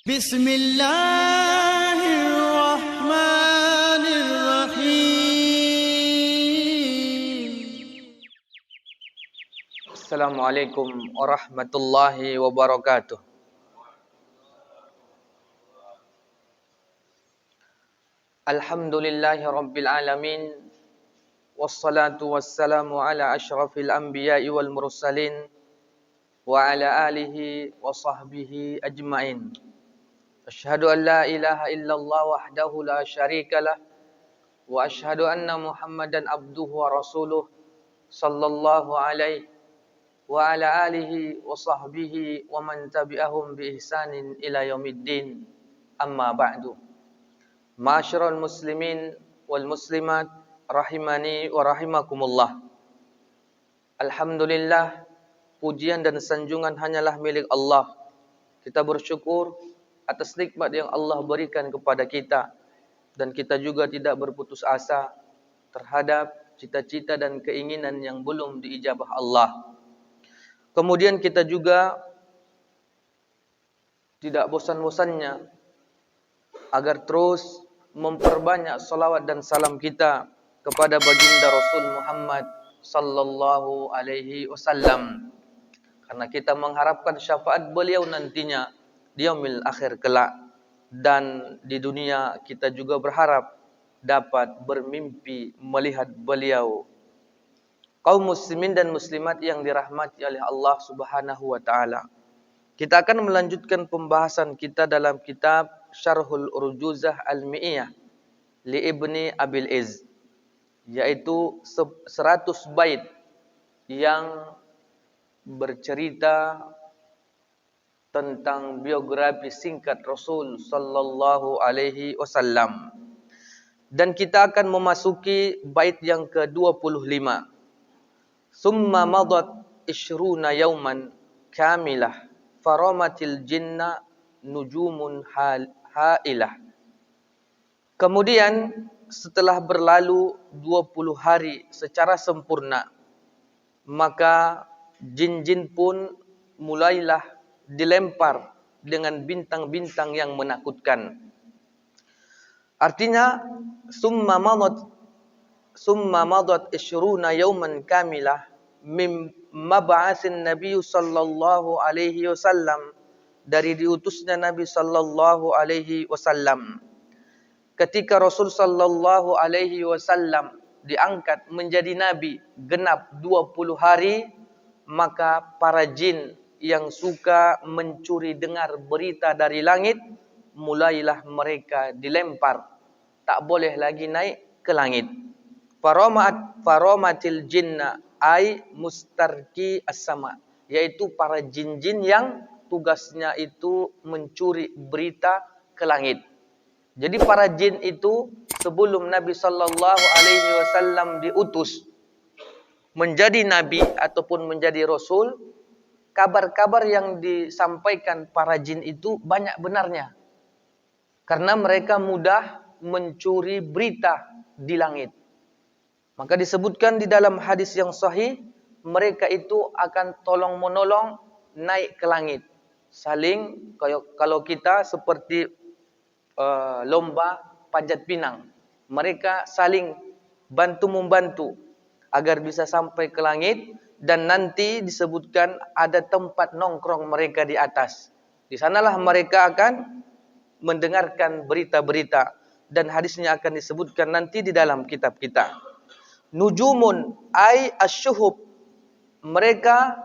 Bismillahirrahmanirrahim. Assalamualaikum warahmatullahi wabarakatuh. Alhamdulillahi rabbil alamin. Wassalatu wassalamu ala asyrafil anbiya'i wal mursalin wa ala alihi wa sahbihi ajma'in. Asyhadu an la ilaha illallah wahdahu la syarikalah wa asyhadu anna Muhammadan abduhu wa rasuluh sallallahu alaihi wa ala alihi wa sahbihi wa man tabi'ahum bi ihsanin ila yaumiddin. Amma ba'du. Ma'asyiral muslimin wal muslimat rahimani wa rahimakumullah. Alhamdulillah, pujian dan sanjungan hanyalah milik Allah. Kita bersyukur atas nikmat yang Allah berikan kepada kita, dan kita juga tidak berputus asa terhadap cita-cita dan keinginan yang belum diijabah Allah. Kemudian kita juga tidak bosan-bosannya agar terus memperbanyak salawat dan salam kita kepada baginda Rasul Muhammad sallallahu alaihi wasallam, karena kita mengharapkan syafaat beliau nantinya di yaumil akhir kelak, dan di dunia kita juga berharap dapat bermimpi melihat beliau. Kaum muslimin dan muslimat yang dirahmati oleh Allah Subhanahu wa taala. Kita akan melanjutkan pembahasan kita dalam kitab Syarhul Urjuzah Al-Mi'iyah li Ibni Abil Izz, yaitu 100 bait yang bercerita tentang biografi singkat Rasul sallallahu alaihi wasallam. Dan kita akan memasuki bait yang ke-25. Summa madat ishruna yawman kamilah faramatil jinna nujumun hailah. Kemudian setelah berlalu 20 hari secara sempurna, maka jin-jin pun mulailah dilempar dengan bintang-bintang yang menakutkan. Artinya summa madat ishruna yawman kamilah mim mab'atsin nabiy sallallahu alaihi wasallam, dari diutusnya Nabi sallallahu alaihi wasallam. Ketika Rasul sallallahu alaihi wasallam diangkat menjadi nabi genap 20 hari, maka para jin yang suka mencuri dengar berita dari langit, mulailah mereka dilempar, tak boleh lagi naik ke langit. Faramatil jinna ay mustarki as-sama, yaitu para jin-jin yang tugasnya itu mencuri berita ke langit. Jadi para jin itu sebelum Nabi sallallahu alaihi wasallam diutus menjadi nabi ataupun menjadi rasul, kabar-kabar yang disampaikan para jin itu banyak benarnya, karena mereka mudah mencuri berita di langit. Maka disebutkan di dalam hadis yang sahih, mereka itu akan tolong menolong naik ke langit. Saling, kalau kita seperti lomba panjat pinang, mereka saling bantu-membantu agar bisa sampai ke langit. Dan nanti disebutkan ada tempat nongkrong mereka di atas. Di sanalah mereka akan mendengarkan berita-berita, dan hadisnya akan disebutkan nanti di dalam kitab kita. Nujumun ay asyuhub, mereka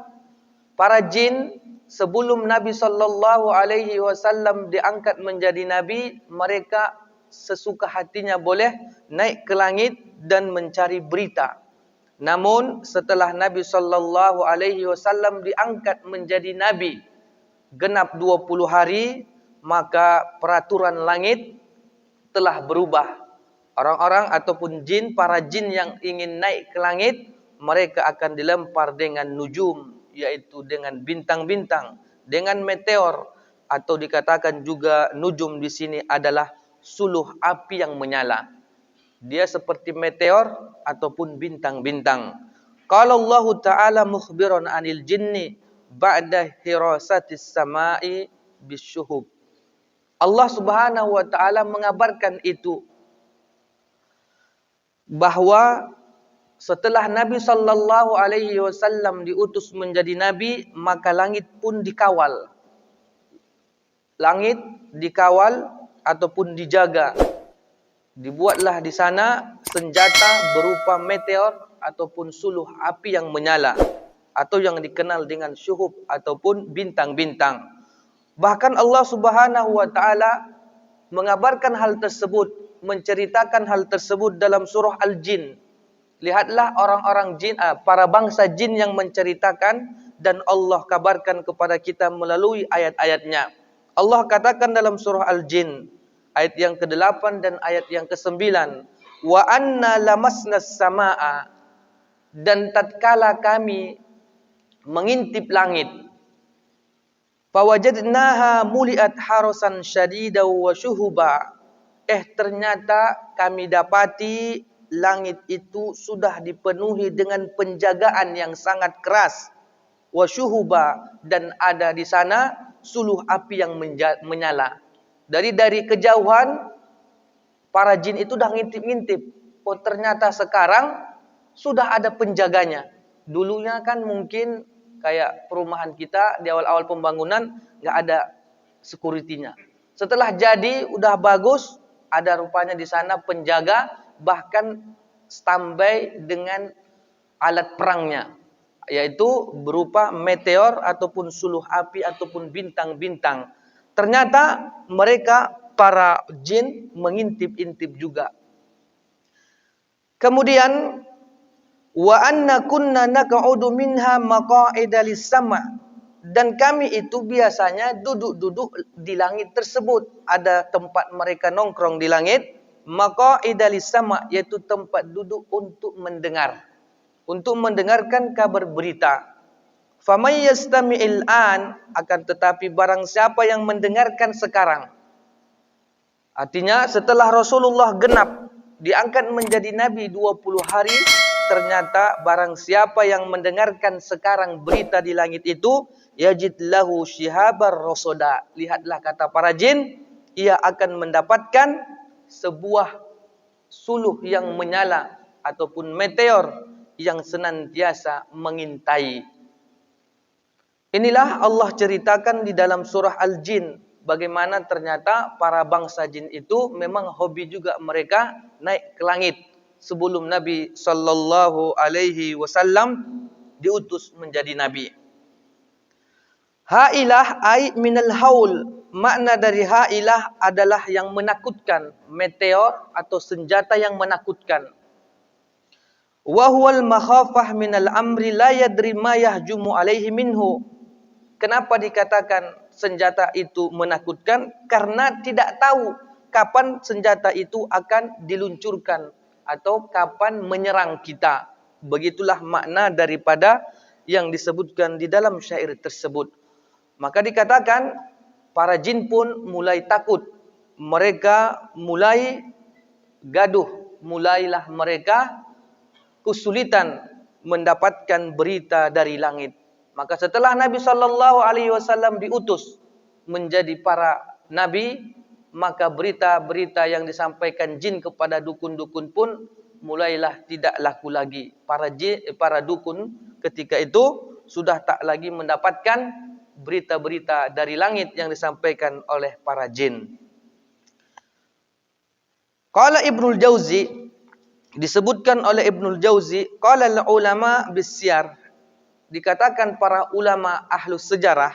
para jin sebelum Nabi sallallahu alaihi wasallam diangkat menjadi nabi, mereka sesuka hatinya boleh naik ke langit dan mencari berita. Namun setelah Nabi sallallahu alaihi wasallam diangkat menjadi nabi genap 20 hari, maka peraturan langit telah berubah. Orang-orang ataupun jin, para jin yang ingin naik ke langit, mereka akan dilempar dengan nujum, yaitu dengan bintang-bintang, dengan meteor, atau dikatakan juga nujum di sini adalah suluh api yang menyala. Dia seperti meteor ataupun bintang-bintang. Kalau Allah Ta'ala mukhbiran anil jinni ba'da hirasatis sama'i bisyuhub. Allah Subhanahu wa taala mengabarkan itu bahwa setelah Nabi sallallahu alaihi wasallam diutus menjadi nabi, maka langit pun dikawal. Langit dikawal ataupun dijaga. Dibuatlah di sana senjata berupa meteor ataupun suluh api yang menyala atau yang dikenal dengan syuhub ataupun bintang-bintang. Bahkan Allah Subhanahu wa taala mengabarkan hal tersebut, menceritakan hal tersebut dalam surah Al-Jin. Lihatlah orang-orang jin, para bangsa jin yang menceritakan dan Allah kabarkan kepada kita melalui ayat-ayatnya. Allah katakan dalam surah Al-Jin, ayat yang ke-8 dan ayat yang ke-9, wa anna lamasnas samaa, dan tatkala kami mengintip langit, fawajadnaha muliat harasan syadidaw wa syuhuba, ternyata kami dapati langit itu sudah dipenuhi dengan penjagaan yang sangat keras, wa syuhuba, dan ada di sana suluh api yang menyala. Dari kejauhan para jin itu dah ngintip-ngintip. Oh, ternyata sekarang sudah ada penjaganya. Dulunya kan mungkin kayak perumahan kita di awal-awal pembangunan nggak ada security-nya. Setelah jadi udah bagus, ada rupanya di sana penjaga, bahkan standby dengan alat perangnya, yaitu berupa meteor ataupun suluh api ataupun bintang-bintang. Ternyata mereka para jin mengintip-intip juga. Kemudian wa anna kunna naq'udu minha maq'ida lis-sama', dan kami itu biasanya duduk-duduk di langit tersebut. Ada tempat mereka nongkrong di langit, maq'ida lis-sama', yaitu tempat duduk untuk mendengar, untuk mendengarkan kabar berita. Famay yastami'il an, akan tetapi barang siapa yang mendengarkan sekarang. Artinya setelah Rasulullah genap diangkat menjadi nabi 20 hari, ternyata barang siapa yang mendengarkan sekarang berita di langit itu, yajid lahu shihabar rasoda. Lihatlah kata para jin, ia akan mendapatkan sebuah suluh yang menyala ataupun meteor yang senantiasa mengintai. Inilah Allah ceritakan di dalam surah Al-Jin, bagaimana ternyata para bangsa jin itu memang hobi juga mereka naik ke langit sebelum Nabi sallallahu alaihi wasallam diutus menjadi nabi. Hailah ay minal haul, makna dari hailah adalah yang menakutkan, meteor atau senjata yang menakutkan. Wa huwal makhafah minal amri la yadri ma yahjumu alaihi minhu. Kenapa dikatakan senjata itu menakutkan? Karena tidak tahu kapan senjata itu akan diluncurkan atau kapan menyerang kita. Begitulah makna daripada yang disebutkan di dalam syair tersebut. Maka dikatakan para jin pun mulai takut. Mereka mulai gaduh. Mulailah mereka kesulitan mendapatkan berita dari langit. Maka setelah Nabi sallallahu alaihi wasallam diutus menjadi para nabi, maka berita-berita yang disampaikan jin kepada dukun-dukun pun mulailah tidak laku lagi. Para dukun ketika itu sudah tak lagi mendapatkan berita-berita dari langit yang disampaikan oleh para jin. Qala Ibnul Jauzi, disebutkan oleh Ibnul Jauzi, qala al-ulama bisyar, dikatakan para ulama ahlus sejarah,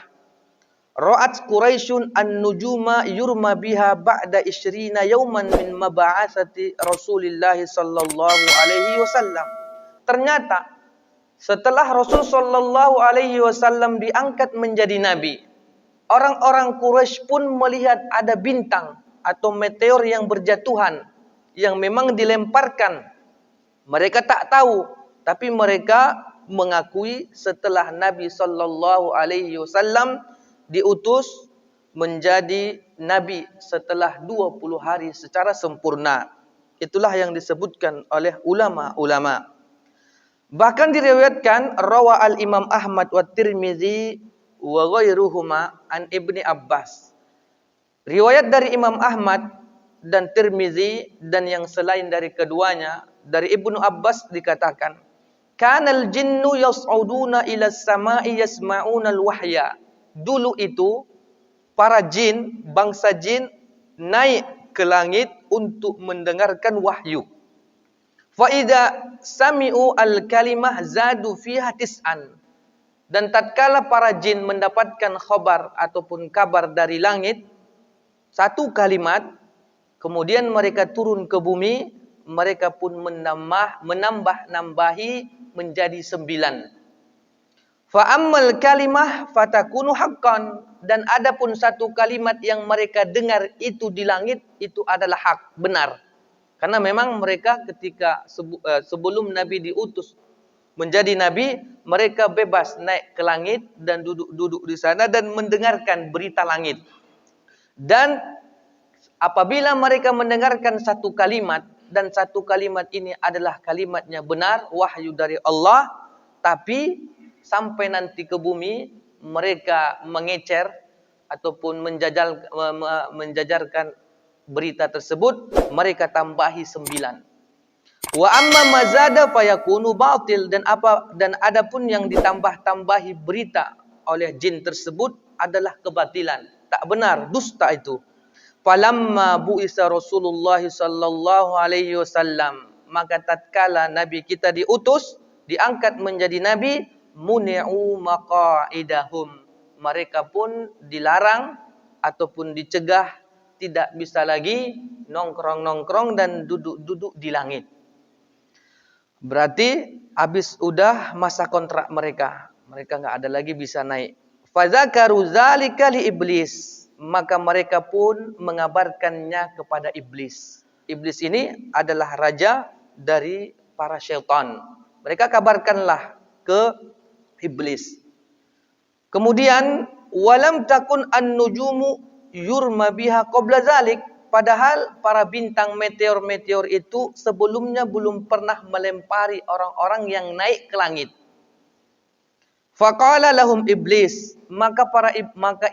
ra'at Quraisyun an-nujuma yurma biha ba'da 20 yawman min mab'atsati Rasulillah sallallahu alaihi wasallam. Ternyata setelah Rasul sallallahu alaihi wasallam diangkat menjadi nabi, orang-orang Quraisy pun melihat ada bintang atau meteor yang berjatuhan, yang memang dilemparkan. Mereka tak tahu, tapi mereka mengakui setelah Nabi sallallahu alaihi wasallam diutus menjadi nabi setelah 20 hari secara sempurna. Itulah yang disebutkan oleh ulama-ulama. Bahkan diriwayatkan rawa al-Imam Ahmad wa Tirmizi wa ghairuhuma an Ibni Abbas. Riwayat dari Imam Ahmad dan Tirmizi dan yang selain dari keduanya, dari Ibnu Abbas dikatakan, kanal jinnu yas'uduna ila samai yasma'una al-wahya. Dulu itu para jin, bangsa jin naik ke langit untuk mendengarkan wahyu. Fa idza sami'u al-kalimah zadu fiha tis'an. Dan tatkala para jin mendapatkan khabar ataupun kabar dari langit, satu kalimat, kemudian mereka turun ke bumi, mereka pun menambah-nambahi menjadi 9. Fa ammal kalimah fatakunu haqqan, dan adapun satu kalimat yang mereka dengar itu di langit itu adalah hak, benar. Karena memang mereka ketika sebelum Nabi diutus menjadi nabi, mereka bebas naik ke langit dan duduk di sana dan mendengarkan berita langit. Dan apabila mereka mendengarkan satu kalimat, dan satu kalimat ini adalah kalimatnya benar, wahyu dari Allah, tapi sampai nanti ke bumi, mereka mengecer ataupun menjajarkan berita tersebut, mereka tambahi 9. Wa amma mazada fayakunu batil, dan adapun yang ditambah-tambahi berita oleh jin tersebut adalah kebatilan, tak benar, dusta itu. Falamma bu'isa Rasulullah sallallahu alaihi wasallam, maka tatkala nabi kita diutus, diangkat menjadi nabi, muni'u maqaidahum, mereka pun dilarang ataupun dicegah tidak bisa lagi nongkrong-nongkrong dan duduk-duduk di langit. Berarti habis udah masa kontrak mereka. Mereka enggak ada lagi bisa naik. Fadzakaru dzalika li iblis, maka mereka pun mengabarkannya kepada iblis. Iblis ini adalah raja dari para syaitan. Mereka kabarkanlah ke iblis. Kemudian walam takun an-nujumu yurma biha qabla zalik, padahal para bintang meteor-meteor itu sebelumnya belum pernah melempari orang-orang yang naik ke langit. Faqala lahum iblis, maka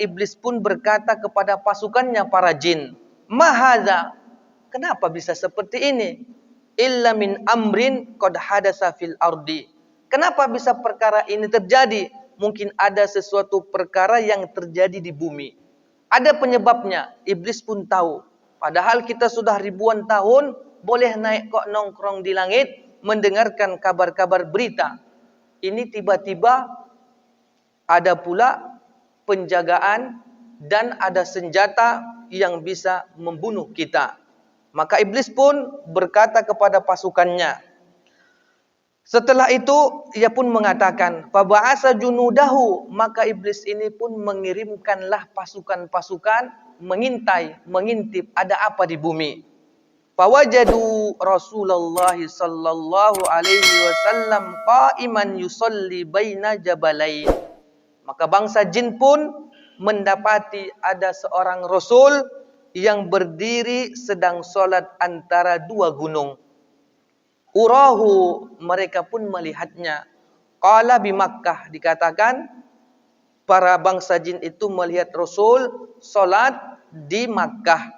iblis pun berkata kepada pasukannya para jin, "Ma hadza? Kenapa bisa seperti ini? Illa min amrin qad hadasa fil ardi." Kenapa bisa perkara ini terjadi? Mungkin ada sesuatu perkara yang terjadi di bumi. Ada penyebabnya. Iblis pun tahu. Padahal kita sudah ribuan tahun boleh naik kok nongkrong di langit mendengarkan kabar-kabar berita. Ini tiba-tiba ada pula penjagaan dan ada senjata yang bisa membunuh kita. Maka iblis pun berkata kepada pasukannya. Setelah itu ia pun mengatakan, faba'asa junudahu, maka iblis ini pun mengirimkanlah pasukan-pasukan mengintip ada apa di bumi. Fawajadu Rasulullah sallallahu alaihi wasallam qa'iman yusalli baina jabalain. Maka bangsa jin pun mendapati ada seorang Rasul yang berdiri sedang solat antara dua gunung. Urahu, mereka pun melihatnya. Qala bi Makkah, dikatakan para bangsa jin itu melihat Rasul solat di Makkah.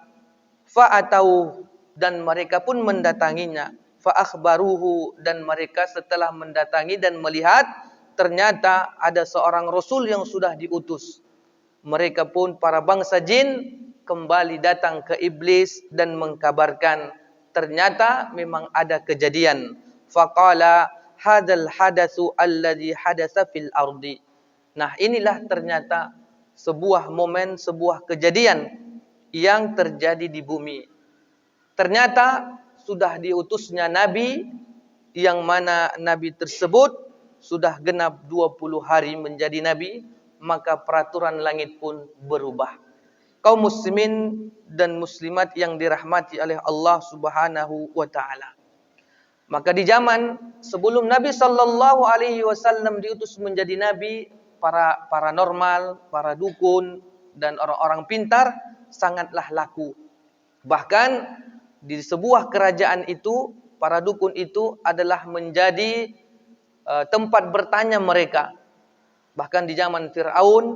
Fa'atau, dan mereka pun mendatanginya. Fa'akhbaruhu, dan mereka setelah mendatangi dan melihat, ternyata ada seorang Rasul yang sudah diutus. Mereka pun para bangsa jin kembali datang ke iblis dan mengkabarkan, ternyata memang ada kejadian. Faqala hadzal hadatsu alladhi hadatsa fil ardi. Nah, inilah ternyata sebuah momen, sebuah kejadian yang terjadi di bumi. Ternyata sudah diutusnya nabi, yang mana nabi tersebut sudah genap 20 hari menjadi nabi, maka peraturan langit pun berubah. Kaum muslimin dan muslimat yang dirahmati oleh Allah Subhanahu wa taala. Maka di zaman sebelum Nabi sallallahu alaihi wasallam diutus menjadi nabi, para paranormal, para dukun dan orang-orang pintar sangatlah laku. Bahkan di sebuah kerajaan itu, para dukun itu adalah menjadi tempat bertanya mereka. Bahkan di zaman Fir'aun,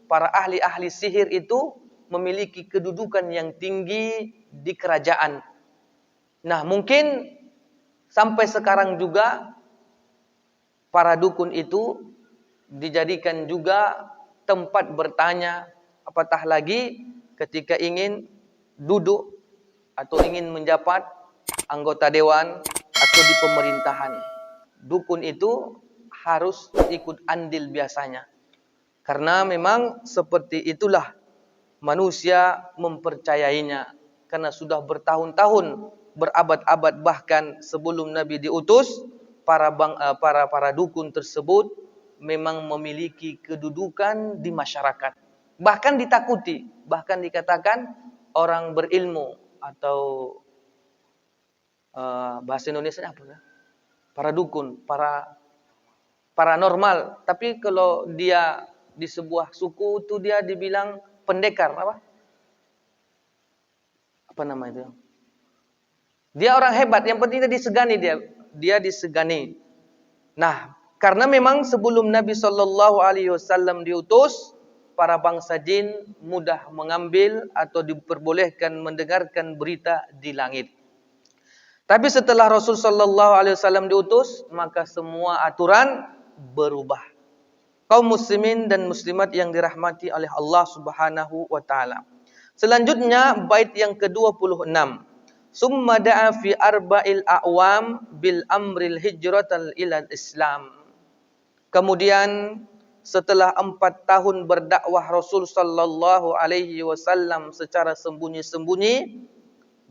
para ahli-ahli sihir itu memiliki kedudukan yang tinggi di kerajaan. Nah, mungkin sampai sekarang juga para dukun itu dijadikan juga tempat bertanya, apatah lagi ketika ingin duduk atau ingin menjabat anggota dewan atau di pemerintahan. Dukun itu harus ikut andil biasanya. Karena memang seperti itulah manusia mempercayainya. Karena sudah bertahun-tahun, berabad-abad, bahkan sebelum Nabi diutus, para dukun tersebut memang memiliki kedudukan di masyarakat. Bahkan ditakuti, bahkan dikatakan orang berilmu atau bahasa Indonesia apa? Para dukun, para paranormal. Tapi kalau dia di sebuah suku itu dia dibilang pendekar, apa? Apa nama itu? Dia orang hebat, yang penting dia disegani dia disegani. Nah, karena memang sebelum Nabi SAW diutus, para bangsa jin mudah mengambil atau diperbolehkan mendengarkan berita di langit. Tapi setelah Rasul SAW diutus, maka semua aturan berubah. Kaum muslimin dan muslimat yang dirahmati oleh Allah Subhanahu wa taala. Selanjutnya bait yang ke-26. Summa da'a fi arba'il a'wam bil amril hijratal ilal Islam. Kemudian setelah 4 tahun berdakwah Rasul sallallahu alaihi wasallam secara sembunyi-sembunyi,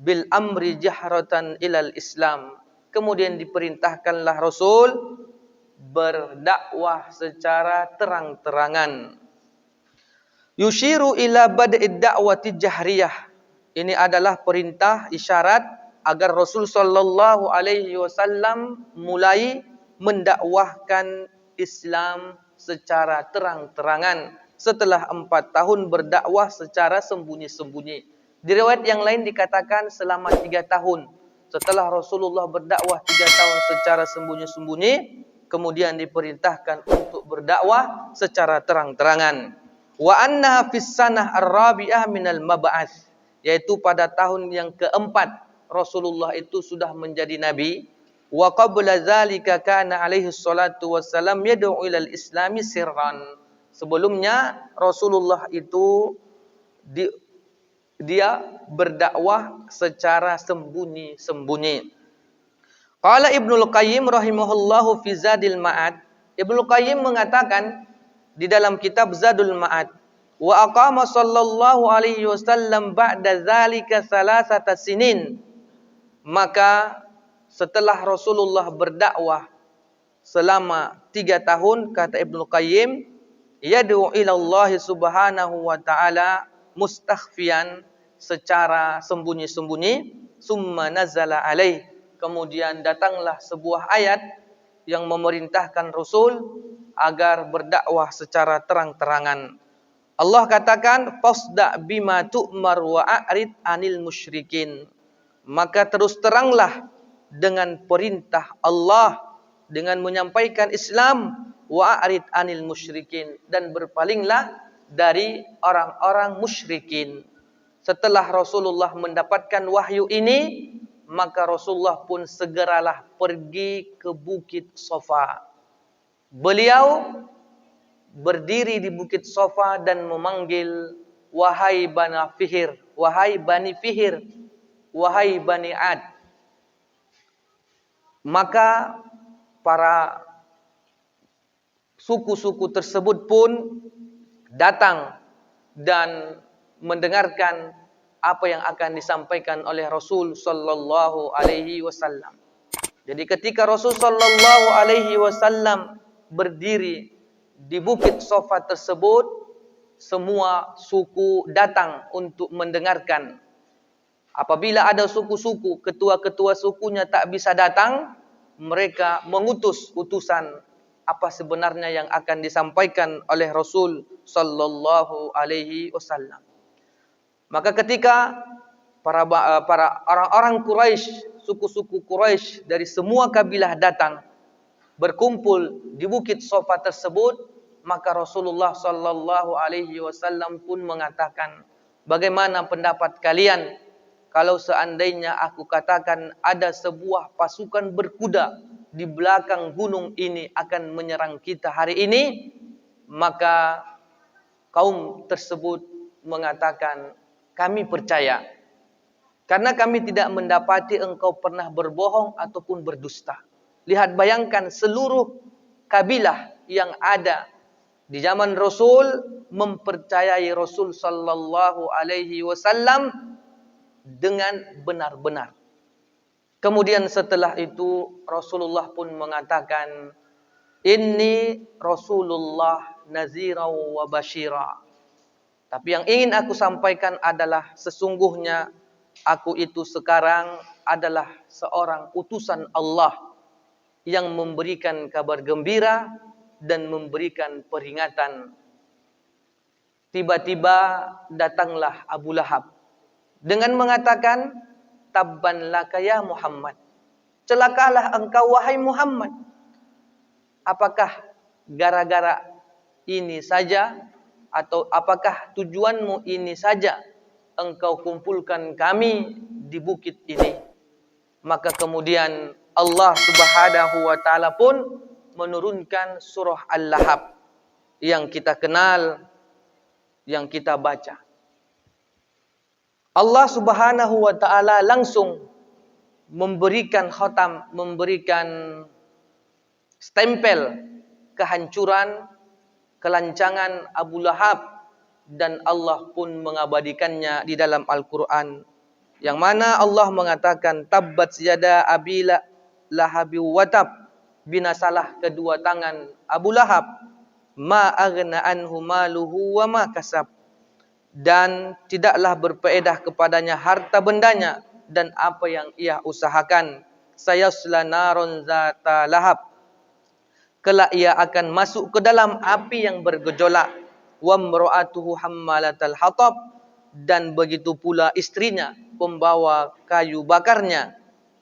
bil amri jahratan ilal Islam. Kemudian diperintahkanlah Rasul berdakwah secara terang-terangan. Yushiru ila bad'id da'wati jahriyah. Ini adalah perintah isyarat agar Rasul sallallahu alaihi wasallam mulai mendakwahkan Islam secara terang-terangan setelah 4 tahun berdakwah secara sembunyi-sembunyi. Di riwayat yang lain dikatakan selama 3 tahun. Setelah Rasulullah berdakwah 3 tahun secara sembunyi-sembunyi, kemudian diperintahkan untuk berdakwah secara terang-terangan. Wa anna fis sanah ar-rabi'ah minal mab'ats, yaitu pada tahun yang keempat Rasulullah itu sudah menjadi nabi. Wa qabla dzalika kana alaihi salatu wassalam yad'u ilal islami sirran. Sebelumnya Rasulullah itu dia berdakwah secara sembunyi-sembunyi. Qala Ibnul Qayyim rahimahullahu fi Zadil Ma'ad. Ibnul Qayyim mengatakan di dalam kitab Zadul Ma'ad, wa aqama sallallahu alaihi wasallam ba'da zalika salasata sinin. Maka setelah Rasulullah berdakwah selama 3 tahun, kata Ibnul Qayyim, yad'u ila Allah subhanahu wa ta'ala mustakhfiyan, secara sembunyi-sembunyi. Summa nazala alaih, kemudian datanglah sebuah ayat yang memerintahkan Rasul agar berdakwah secara terang-terangan. Allah katakan, fasda bima tu'mar wa a'rid anil musyrikin. Maka terus teranglah dengan perintah Allah dengan menyampaikan Islam, wa a'rid anil musyrikin, dan berpalinglah dari orang-orang musyrikin. Setelah Rasulullah mendapatkan wahyu ini, maka Rasulullah pun segeralah pergi ke Bukit Safa. Beliau berdiri di Bukit Safa dan memanggil, wahai Bani Fihir, wahai Bani Fihir, wahai Bani Ad. Maka para suku-suku tersebut pun datang dan mendengarkan apa yang akan disampaikan oleh Rasul sallallahu alaihi wasallam. Jadi ketika Rasul sallallahu alaihi wasallam berdiri di Bukit Safa tersebut, semua suku datang untuk mendengarkan. Apabila ada suku-suku, ketua-ketua sukunya tak bisa datang, mereka mengutus utusan apa sebenarnya yang akan disampaikan oleh Rasul sallallahu alaihi wasallam. Maka ketika para orang-orang Quraisy, suku-suku Quraisy dari semua kabilah datang berkumpul di Bukit Safa tersebut, maka Rasulullah sallallahu alaihi wasallam pun mengatakan, Bagaimana pendapat kalian kalau seandainya aku katakan ada sebuah pasukan berkuda di belakang gunung ini akan menyerang kita hari ini? Maka kaum tersebut mengatakan, kami percaya. Karena kami tidak mendapati engkau pernah berbohong ataupun berdusta. Lihat, bayangkan seluruh kabilah yang ada di zaman Rasul mempercayai Rasul sallallahu alaihi wasallam dengan benar-benar. Kemudian setelah itu Rasulullah pun mengatakan, Inni Rasulullah nazira wa bashira. Tapi yang ingin aku sampaikan adalah sesungguhnya aku itu sekarang adalah seorang utusan Allah yang memberikan kabar gembira dan memberikan peringatan. Tiba-tiba datanglah Abu Lahab dengan mengatakan, Tabban laka ya Muhammad. Celakalah engkau wahai Muhammad. Apakah gara-gara ini saja atau apakah tujuanmu ini saja engkau kumpulkan kami di bukit ini? Maka kemudian Allah Subhanahu wa taala pun menurunkan surah Al-Lahab yang kita kenal, yang kita baca. Allah Subhanahu wa taala langsung memberikan khatam, memberikan stempel kehancuran, kelancangan Abu Lahab, dan Allah pun mengabadikannya di dalam Al-Quran, yang mana Allah mengatakan, Tabbat yada Abi Lahabi watab, binasalah kedua tangan Abu Lahab, ma aghna anhu maluhu wa ma kasab, dan tidaklah berfaedah kepadanya harta bendanya dan apa yang ia usahakan. Sayasla naron zata lahab, kelak ia akan masuk ke dalam api yang bergejolak. Wa mra'atuhu hammalatal hatab, dan begitu pula istrinya pembawa kayu bakarnya.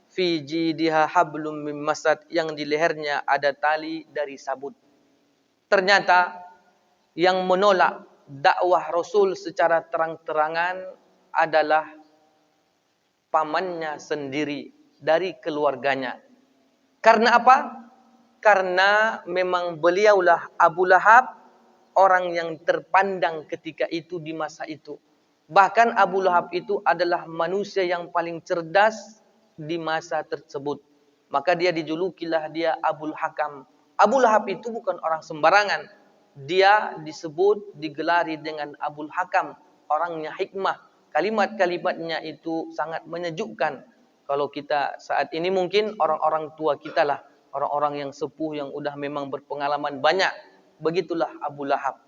Fi jidiha hablum mim masad, yang di lehernya ada tali dari sabut. Ternyata yang menolak dakwah Rasul secara terang-terangan adalah pamannya sendiri dari keluarganya. Karena apa? Karena memang beliaulah Abu Lahab orang yang terpandang ketika itu di masa itu. Bahkan Abu Lahab itu adalah manusia yang paling cerdas di masa tersebut. Maka dia dijulukilah dia Abul Hakam. Abu Lahab itu bukan orang sembarangan. Dia disebut, digelari dengan Abul Hakam, orangnya hikmah. Kalimat-kalimatnya itu sangat menyejukkan. Kalau kita saat ini mungkin orang-orang tua kita lah, orang-orang yang sepuh yang udah memang berpengalaman banyak. Begitulah Abu Lahab.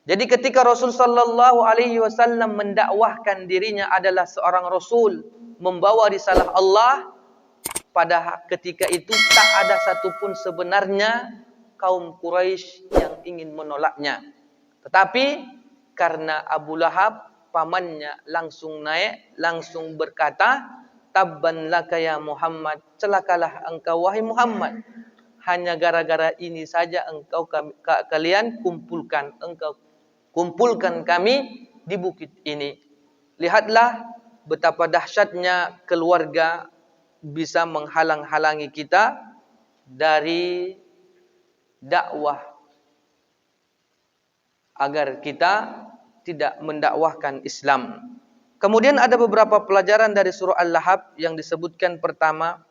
Jadi ketika Rasul sallallahu alaihi wasallam mendakwahkan dirinya adalah seorang rasul, membawa risalah Allah, pada ketika itu tak ada satupun sebenarnya kaum Quraisy yang ingin menolaknya. Tetapi karena Abu Lahab, pamannya langsung naik, langsung berkata, Tabban laka ya Muhammad, celakalah engkau wahai Muhammad. Hanya gara-gara ini saja kalian kumpulkan kami di bukit ini. Lihatlah betapa dahsyatnya keluarga bisa menghalang-halangi kita dari dakwah agar kita tidak mendakwahkan Islam. Kemudian ada beberapa pelajaran dari surah Al-Lahab yang disebutkan. Pertama,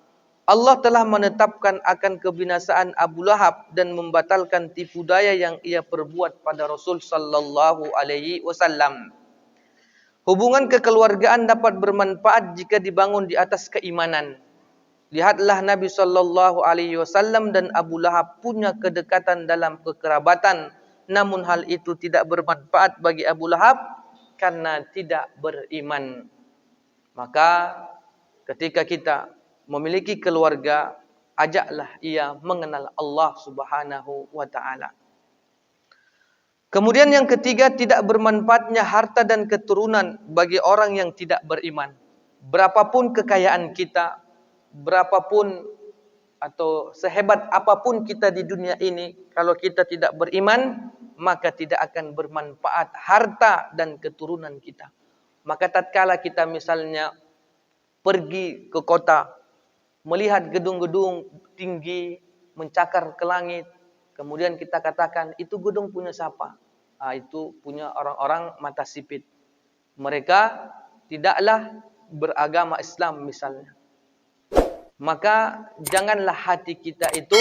Allah telah menetapkan akan kebinasaan Abu Lahab dan membatalkan tipu daya yang ia perbuat pada Rasul sallallahu alaihi wasallam. Hubungan kekeluargaan dapat bermanfaat jika dibangun di atas keimanan. Lihatlah Nabi sallallahu alaihi wasallam dan Abu Lahab punya kedekatan dalam kekerabatan, namun hal itu tidak bermanfaat bagi Abu Lahab karena tidak beriman. Maka ketika kita memiliki keluarga, ajaklah ia mengenal Allah Subhanahu wa taala. Kemudian yang ketiga, tidak bermanfaatnya harta dan keturunan bagi orang yang tidak beriman. Berapapun kekayaan kita, berapapun atau sehebat apapun kita di dunia ini, kalau kita tidak beriman, maka tidak akan bermanfaat harta dan keturunan kita. Maka tatkala kita misalnya pergi ke kota, melihat gedung-gedung tinggi, mencakar ke langit, kemudian kita katakan, itu gedung punya siapa? Itu punya orang-orang mata sipit. Mereka tidaklah beragama Islam misalnya. Maka janganlah hati kita itu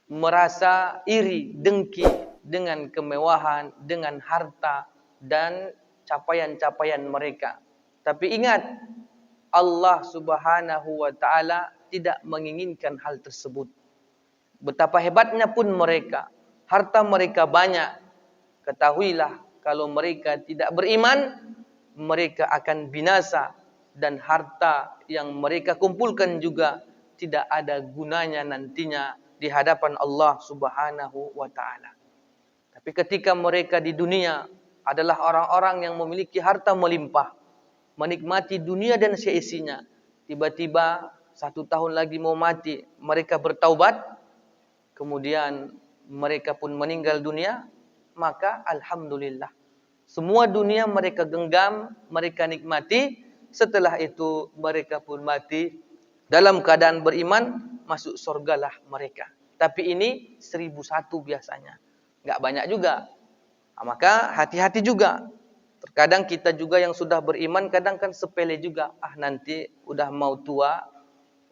merasa iri, dengki dengan kemewahan, dengan harta dan capaian-capaian mereka. Tapi ingat, Allah Subhanahu wa taala tidak menginginkan hal tersebut. Betapa hebatnya pun mereka, harta mereka banyak. Ketahuilah kalau mereka tidak beriman, mereka akan binasa dan harta yang mereka kumpulkan juga tidak ada gunanya nantinya di hadapan Allah Subhanahu wa taala. Tapi ketika mereka di dunia adalah orang-orang yang memiliki harta melimpah, menikmati dunia dan seisinya, tiba-tiba 1 tahun lagi mau mati, mereka bertaubat, kemudian mereka pun meninggal dunia, maka alhamdulillah. Semua dunia mereka genggam, mereka nikmati, setelah itu mereka pun mati dalam keadaan beriman, masuk surgalah mereka. Tapi ini 1001 biasanya, enggak banyak juga. Maka hati-hati juga. Terkadang kita juga yang sudah beriman, kadang kan sepele juga. Nanti udah mau tua,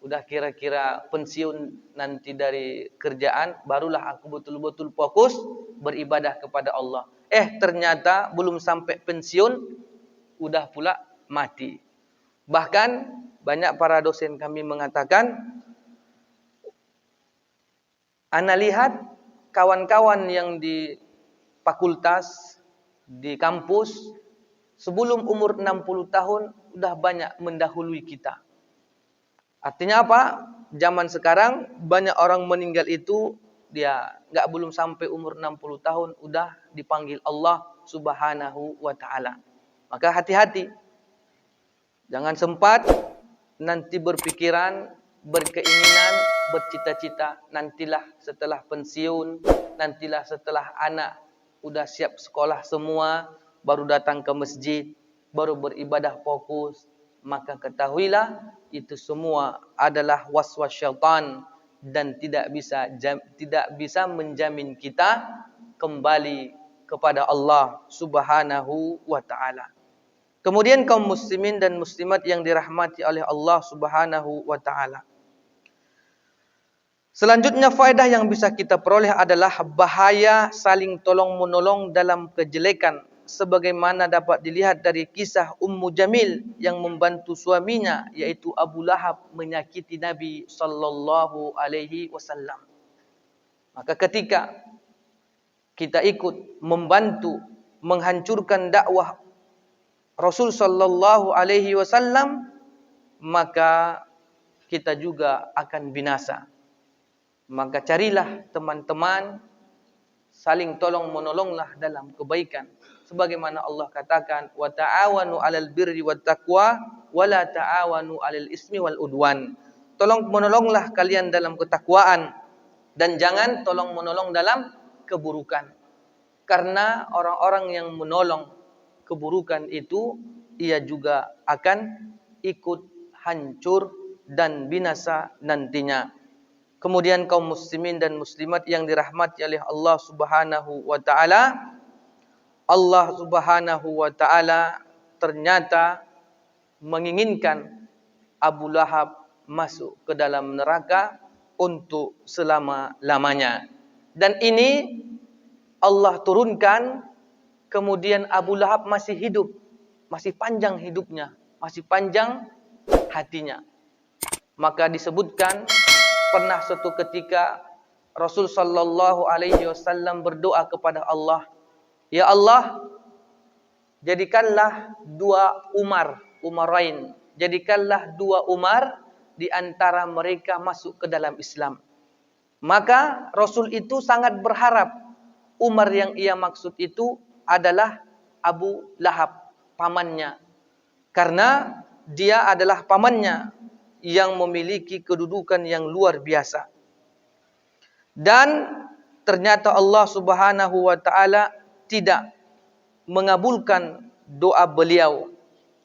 udah kira-kira pensiun nanti dari kerjaan, barulah aku betul-betul fokus beribadah kepada Allah. Ternyata belum sampai pensiun, udah pula mati. Bahkan banyak para dosen kami mengatakan, ana lihat kawan-kawan yang di fakultas, di kampus, sebelum umur 60 tahun, udah banyak mendahului kita. Artinya apa? Zaman sekarang banyak orang meninggal itu dia belum sampai umur 60 tahun udah dipanggil Allah Subhanahu wa taala. Maka hati-hati. Jangan sempat nanti berpikiran, berkeinginan, bercita-cita, nantilah setelah pensiun, nantilah setelah anak udah siap sekolah semua, baru datang ke masjid, baru beribadah fokus. Maka ketahuilah itu semua adalah waswas syaitan dan tidak bisa menjamin kita kembali kepada Allah Subhanahu wa taala. Kemudian kaum muslimin dan muslimat yang dirahmati oleh Allah Subhanahu wa taala. Selanjutnya faedah yang bisa kita peroleh adalah bahaya saling tolong-menolong dalam kejelekan, sebagaimana dapat dilihat dari kisah Ummu Jamil yang membantu suaminya yaitu Abu Lahab menyakiti Nabi sallallahu alaihi wasallam. Maka ketika kita ikut membantu menghancurkan dakwah Rasul sallallahu alaihi wasallam, maka kita juga akan binasa. Maka carilah teman-teman, saling tolong-menolonglah dalam kebaikan. Sebagaimana Allah katakan, wa ta'awanu 'alal birri wat taqwa wa la ta'awanu 'alal ismi wal udwan. Tolong-menolonglah kalian dalam ketakwaan dan jangan tolong-menolong dalam keburukan. Karena orang-orang yang menolong keburukan itu, ia juga akan ikut hancur dan binasa nantinya. Kemudian kaum muslimin dan muslimat yang dirahmati oleh Allah Subhanahu wa taala, Allah Subhanahu wa taala ternyata menginginkan Abu Lahab masuk ke dalam neraka untuk selama-lamanya. Dan ini Allah turunkan, kemudian Abu Lahab masih hidup, masih panjang hidupnya, masih panjang hatinya. Maka disebutkan pernah suatu ketika Rasul sallallahu alaihi wasallam berdoa kepada Allah, ya Allah, jadikanlah dua Umarain, jadikanlah dua Umar di antara mereka masuk ke dalam Islam. Maka Rasul itu sangat berharap Umar yang ia maksud itu adalah Abu Lahab, pamannya. Karena dia adalah pamannya yang memiliki kedudukan yang luar biasa. Dan ternyata Allah Subhanahu wa taala tidak mengabulkan doa beliau.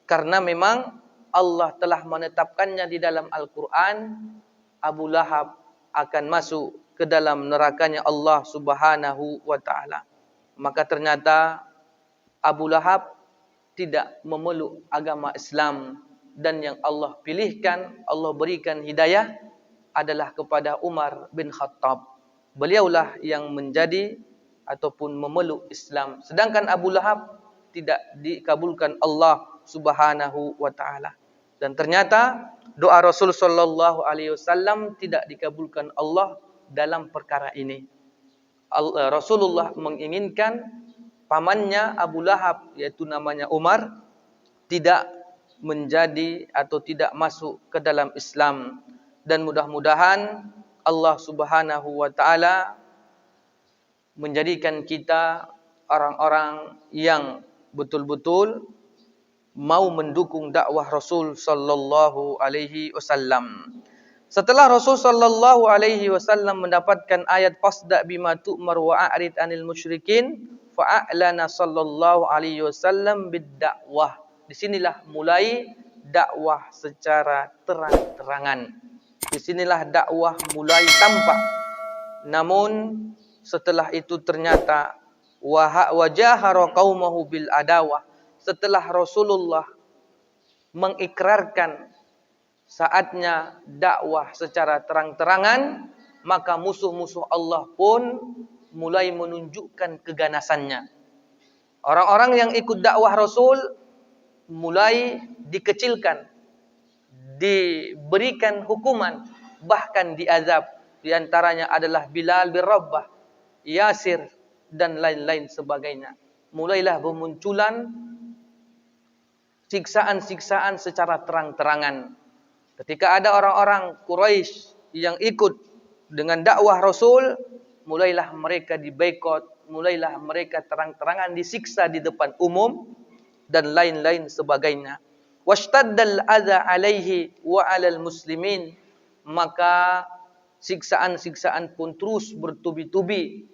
Karena memang Allah telah menetapkannya di dalam Al-Quran, Abu Lahab akan masuk ke dalam nerakanya Allah Subhanahu wa ta'ala. Maka ternyata Abu Lahab tidak memeluk agama Islam, dan yang Allah pilihkan, Allah berikan hidayah adalah kepada Umar bin Khattab. Beliaulah yang menjadi ataupun memeluk Islam. Sedangkan Abu Lahab tidak dikabulkan Allah Subhanahu wa ta'ala. Dan ternyata doa Rasul sallallahu alaihi wasallam tidak dikabulkan Allah dalam perkara ini. Rasulullah menginginkan pamannya Abu Lahab, yaitu namanya Umar, tidak menjadi atau tidak masuk ke dalam Islam. Dan mudah-mudahan Allah Subhanahu wa ta'ala menjadikan kita orang-orang yang betul-betul mau mendukung dakwah Rasul sallallahu alaihi wasallam. Setelah Rasul sallallahu alaihi wasallam mendapatkan ayat fasda bima tu'mar wa a'rid 'anil musyrikin, fa'alana sallallahu alaihi wasallam bid-da'wah. Di sinilah mulai dakwah secara terang-terangan. Di sinilah dakwah mulai tampak. Namun setelah itu ternyata wajahara qaumahu bil adawah. Setelah Rasulullah mengikrarkan saatnya dakwah secara terang-terangan, maka musuh-musuh Allah pun mulai menunjukkan keganasannya. Orang-orang yang ikut dakwah Rasul mulai dikecilkan, diberikan hukuman, bahkan diazab. Di antaranya adalah Bilal bin Rabah, Yasir, dan lain-lain sebagainya. Mulailah bermunculan siksaan-siksaan secara terang-terangan. Ketika ada orang-orang Quraisy yang ikut dengan dakwah Rasul, mulailah mereka diboikot, mulailah mereka terang-terangan disiksa di depan umum, dan lain-lain sebagainya. Washtaddal adza alaihi wa alal muslimin, maka siksaan-siksaan pun terus bertubi-tubi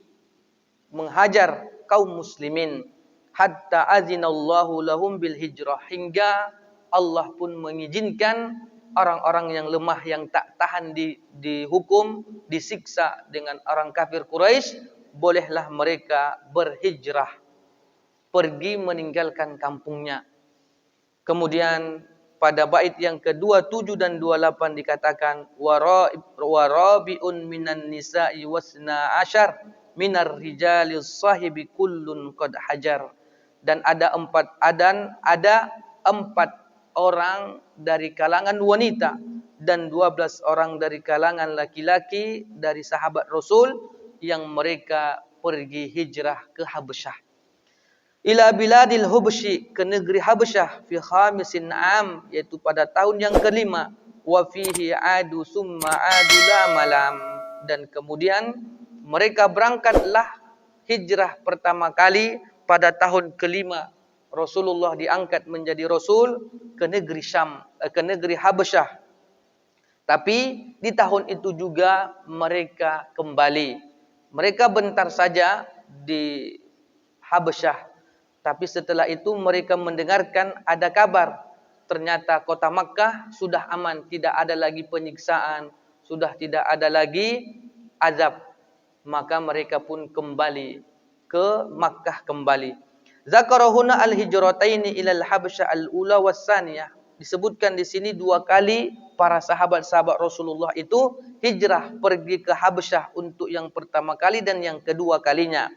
menghajar kaum muslimin. Hatta azinallahu lahum bil hijrah, hingga Allah pun mengizinkan orang-orang yang lemah, yang tak tahan dihukum, disiksa dengan orang kafir Quraisy, bolehlah mereka berhijrah, pergi meninggalkan kampungnya. Kemudian pada bait yang ke-27 dan 28 dikatakan warabiun minan nisa'i wasna asyar minar rijalis sahibi kullun qad hajar. Dan ada empat orang dari kalangan wanita dan 12 orang dari kalangan laki-laki dari sahabat Rasul yang mereka pergi hijrah ke Habasyah. Ila biladil Hubshi, ke negeri Habasyah, fi khamisin am, yaitu pada tahun yang kelima. Wa fihi adu summa adula malam, dan kemudian mereka berangkatlah hijrah pertama kali pada tahun kelima Rasulullah diangkat menjadi Rasul ke negeri Syam, ke negeri Habasyah. Tapi di tahun itu juga mereka kembali. Mereka bentar saja di Habasyah. Tapi setelah itu mereka mendengarkan ada kabar. Ternyata kota Makkah sudah aman. Tidak ada lagi penyiksaan. Sudah tidak ada lagi azab. Maka mereka pun kembali ke Makkah kembali. Zakarahuna al-hijrataini ilal Habasyah al-ula was-saniyah. Disebutkan di sini dua kali para sahabat-sahabat Rasulullah itu hijrah pergi ke Habasyah untuk yang pertama kali dan yang kedua kalinya.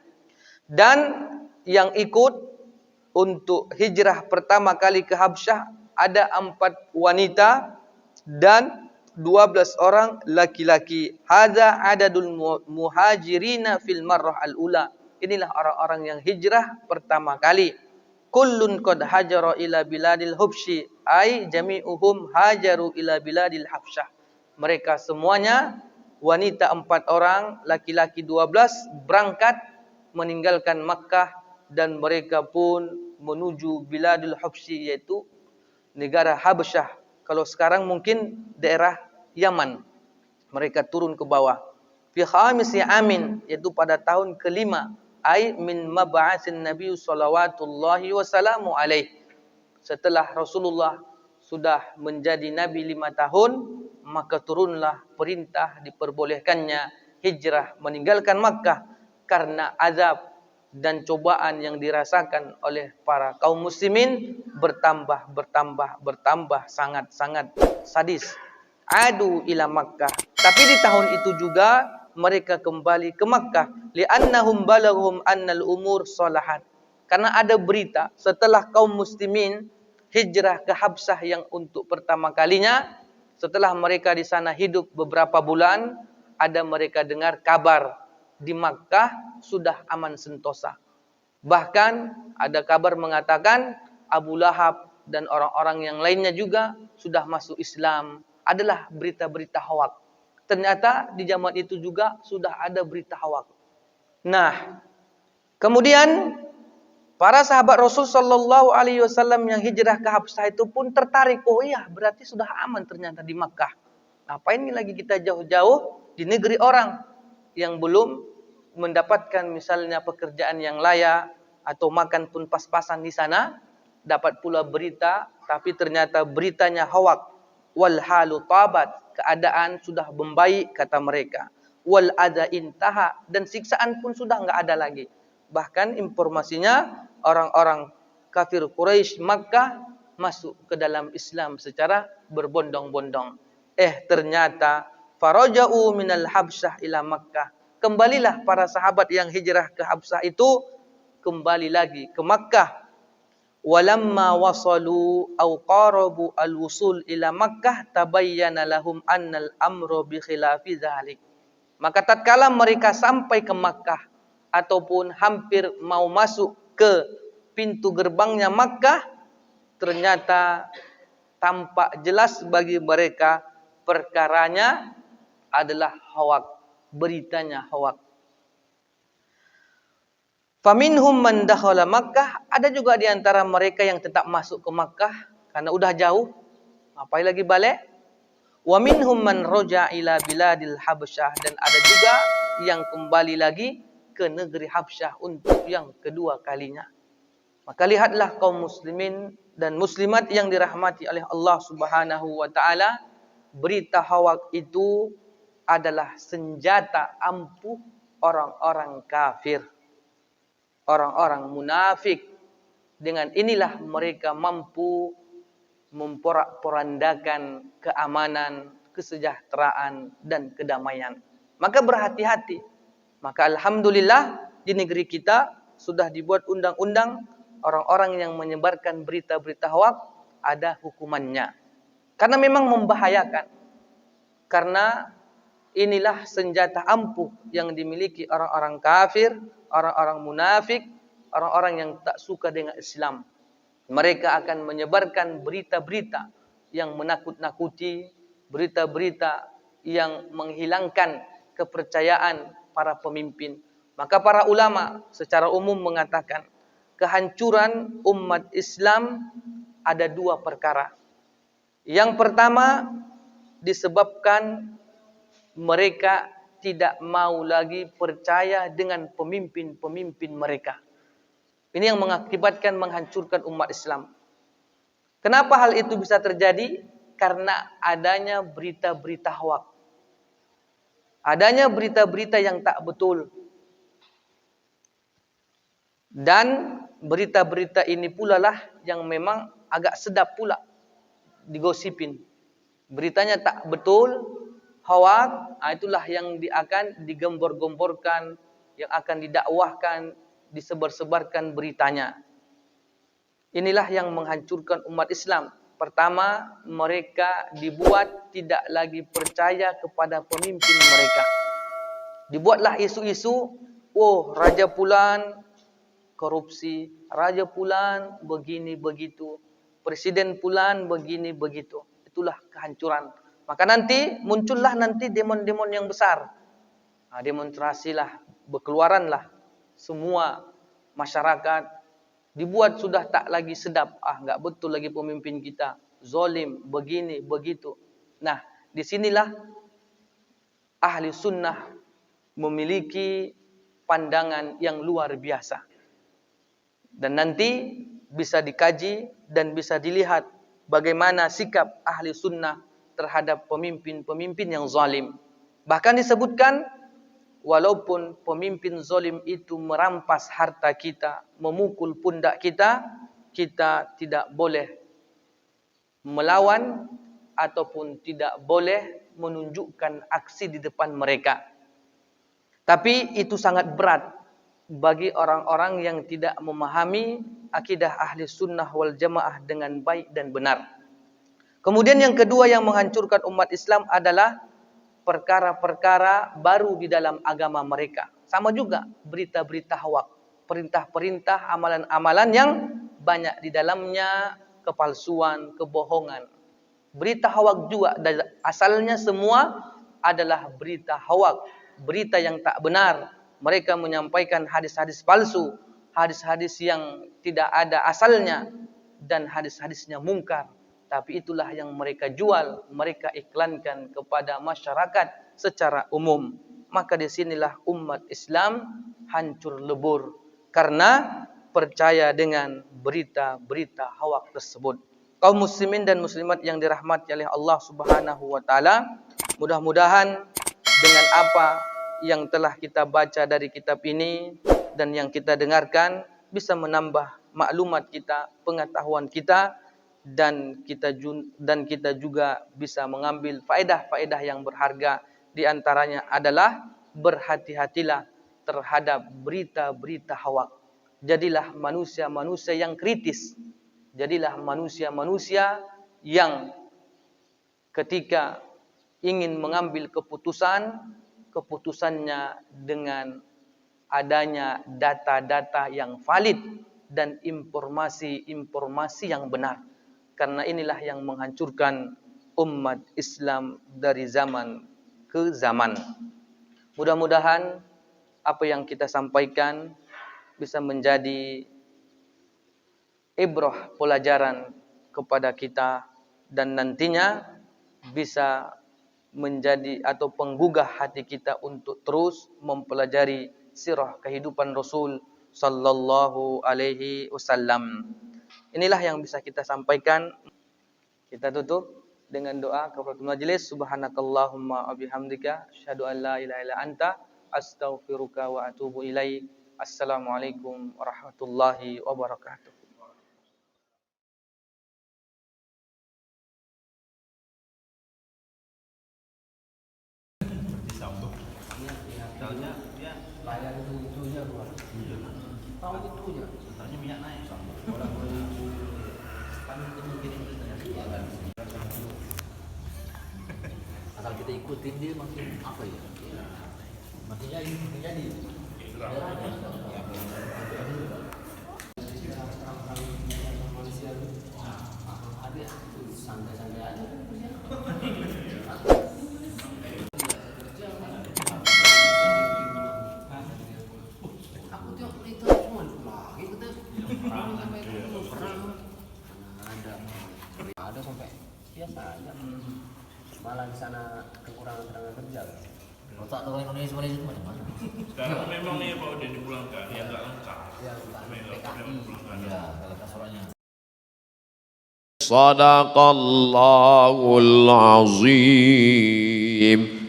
Dan yang ikut untuk hijrah pertama kali ke Habasyah ada 4 wanita dan 12 orang laki-laki. Hadza adadul muhajirina fil marrah al-ula. Inilah orang-orang yang hijrah pertama kali. Kullun qad hajara ila biladil Hubshi, ai jami'uhum hajaru ila biladil Habsyah. Mereka semuanya wanita 4 orang, laki-laki 12 berangkat meninggalkan Makkah dan mereka pun menuju biladil Hubshi, yaitu negara Habasyah. Kalau sekarang mungkin daerah Yaman. Mereka turun ke bawah. Fi khamisi amin, yaitu pada tahun kelima ay min mab'atsin Nabi sallallahu wasallamu alaih. Setelah Rasulullah sudah menjadi Nabi 5 tahun, maka turunlah perintah diperbolehkannya hijrah meninggalkan Makkah karena azab dan cobaan yang dirasakan oleh para kaum muslimin bertambah sangat-sangat sadis. Adu ila Makkah. Tapi di tahun itu juga mereka kembali ke Makkah li'annahum balaghum annal umur salahat. Karena ada berita setelah kaum muslimin hijrah ke Habsyah yang untuk pertama kalinya, setelah mereka di sana hidup beberapa bulan, ada mereka dengar kabar di Makkah sudah aman sentosa. Bahkan ada kabar mengatakan Abu Lahab dan orang-orang yang lainnya juga sudah masuk Islam. Adalah berita-berita hoak. Ternyata di zaman itu juga sudah ada berita hoak. Nah, kemudian para sahabat Rasul sallallahu alaihi wasallam yang hijrah ke Habsyah itu pun tertarik. Oh iya, berarti sudah aman ternyata di Makkah. Ngapain ini lagi kita jauh-jauh di negeri orang yang belum mendapatkan misalnya pekerjaan yang layak atau makan pun pas-pasan di sana, dapat pula berita tapi ternyata beritanya hoak. Wal halu tabat, keadaan sudah membaik kata mereka. Wal adza intaha, dan siksaan pun sudah enggak ada lagi. Bahkan informasinya orang-orang kafir Quraisy Makkah masuk ke dalam Islam secara berbondong-bondong. Ternyata faraja'u minal Habsyah ila Makkah. Kembalilah para sahabat yang hijrah ke Habsyah itu kembali lagi ke Makkah. Walamma wasalu aw qarabu al-wusul ila Makkah tabayyana lahum annal amru bi khilafi dzalik. Maka tatkala mereka sampai ke Makkah ataupun hampir mau masuk ke pintu gerbangnya Makkah, ternyata tampak jelas bagi mereka perkaranya adalah hoak, beritanya hoak. Faminhum man dakhala Makkah, ada juga di antara mereka yang tetap masuk ke Makkah karena udah jauh, ngapain lagi balik? Wa minhum man raja ila biladil Habsyah, dan ada juga yang kembali lagi ke negeri Habsyah untuk yang kedua kalinya. Maka lihatlah kaum muslimin dan muslimat yang dirahmati oleh Allah Subhanahu wa taala, berita hoak itu adalah senjata ampuh orang-orang kafir, orang-orang munafik. Dengan inilah mereka mampu memporak-porandakan keamanan, kesejahteraan dan kedamaian. Maka berhati-hati. Maka alhamdulillah di negeri kita sudah dibuat undang-undang, orang-orang yang menyebarkan berita-berita hoak ada hukumannya. Karena memang membahayakan. Karena inilah senjata ampuh yang dimiliki orang-orang kafir, orang-orang munafik, orang-orang yang tak suka dengan Islam. Mereka akan menyebarkan berita-berita yang menakut-nakuti, berita-berita yang menghilangkan kepercayaan para pemimpin. Maka para ulama secara umum mengatakan kehancuran umat Islam ada 2 perkara. Yang pertama disebabkan mereka tidak mau lagi percaya dengan pemimpin-pemimpin mereka. Ini yang mengakibatkan menghancurkan umat Islam. Kenapa hal itu bisa terjadi? Karena adanya berita-berita hoak. Adanya berita-berita yang tak betul. Dan berita-berita ini pula lah yang memang agak sedap pula digosipin. Beritanya tak betul, hoak, itulah yang akan digembor-gemborkan, yang akan didakwahkan, disebar-sebarkan beritanya. Inilah yang menghancurkan umat Islam. Pertama, mereka dibuat tidak lagi percaya kepada pemimpin mereka. Dibuatlah isu-isu, Raja Fulan korupsi, Raja Fulan begini begitu, Presiden Fulan begini begitu. Itulah kehancuran. Maka nanti muncullah demon-demon yang besar. Demonstrasilah, berkeluaranlah semua masyarakat, dibuat sudah tak lagi sedap. Enggak betul lagi pemimpin kita, zalim, begini, begitu. Nah, disinilah ahli sunnah memiliki pandangan yang luar biasa. Dan nanti bisa dikaji dan bisa dilihat bagaimana sikap ahli sunnah terhadap pemimpin-pemimpin yang zalim. Bahkan disebutkan, walaupun pemimpin zalim itu merampas harta kita, memukul pundak kita, kita tidak boleh melawan ataupun tidak boleh menunjukkan aksi di depan mereka. Tapi itu sangat berat bagi orang-orang yang tidak memahami akidah ahli sunnah wal jamaah dengan baik dan benar. Kemudian yang kedua yang menghancurkan umat Islam adalah perkara-perkara baru di dalam agama mereka. Sama juga berita-berita hawak, perintah-perintah, amalan-amalan yang banyak di dalamnya kepalsuan, kebohongan. Berita hawak juga asalnya semua adalah berita hawak, berita yang tak benar. Mereka menyampaikan hadis-hadis palsu, hadis-hadis yang tidak ada asalnya, dan hadis-hadisnya mungkar. Tapi itulah yang mereka jual, mereka iklankan kepada masyarakat secara umum. Maka di sinilah umat Islam hancur lebur karena percaya dengan berita-berita hawak tersebut. Kaum muslimin dan muslimat yang dirahmati oleh Allah Subhanahu wa taala, mudah-mudahan dengan apa yang telah kita baca dari kitab ini dan yang kita dengarkan bisa menambah maklumat kita, pengetahuan kita, dan kita juga bisa mengambil faedah-faedah yang berharga. Di antaranya adalah berhati-hatilah terhadap berita-berita hawak. Jadilah manusia-manusia yang kritis. Jadilah manusia-manusia yang ketika ingin mengambil keputusan, keputusannya dengan adanya data-data yang valid dan informasi-informasi yang benar. Karena inilah yang menghancurkan umat Islam dari zaman ke zaman. Mudah-mudahan apa yang kita sampaikan bisa menjadi ibrah, pelajaran kepada kita, dan nantinya bisa menjadi atau penggugah hati kita untuk terus mempelajari sirah kehidupan Rasul sallallahu alaihi wasallam. Inilah yang bisa kita sampaikan. Kita tutup dengan doa kafaratul majlis. Subhanakallahumma wa bihamdika asyhadu an la ilaha illa anta astaghfiruka wa atubu ilaik. Assalamualaikum warahmatullahi wabarakatuh. Layar itunya luar. Tahu itunya. Katanya minyak naik. Orang asal kita ikutin dia makin apa ya? Makin jadi. Ada santai-santai aja. Ada sampai biasa aja. Malah di sana kekurangan tenaga kerja. Otak orang Indonesia itu macam-macam. Sekarang memang nih Pak udah dipulangkan, ya nggak lengkap. Ya, PKI. Ya, kalau kasurnya. Sadaqallahul azim.